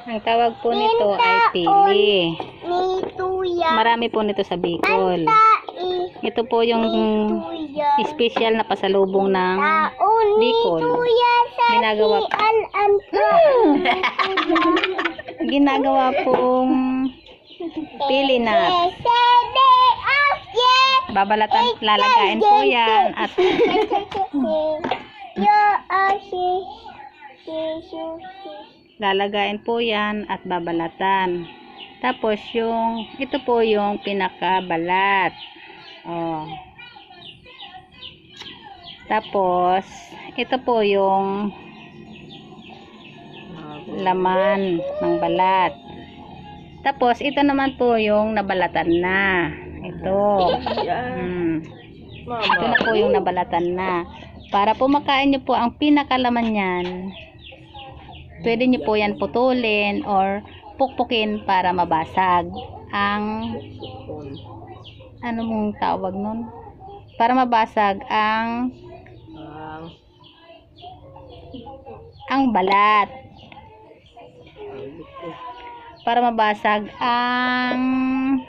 Ang tawag po nito ay pili. Nituya. Marami po nito sa Bicol. Ito po yung special na pasalubong ng Bicol. Ginagawa ginagawa pong pili nut. Babalatan, lalagain po yan at lalagain po yan at babalatan. Tapos ito po yung pinakabalat. Oh. Tapos ito po yung laman ng balat. Tapos ito naman po yung nabalatan na. Ito. Ito na po yung nabalatan na. Para po makain nyo po ang pinakalaman yan, pwede nyo po yan putulin or pukpukin para mabasag ang ano mong tawag nun? Para mabasag ang balat. Para mabasag ang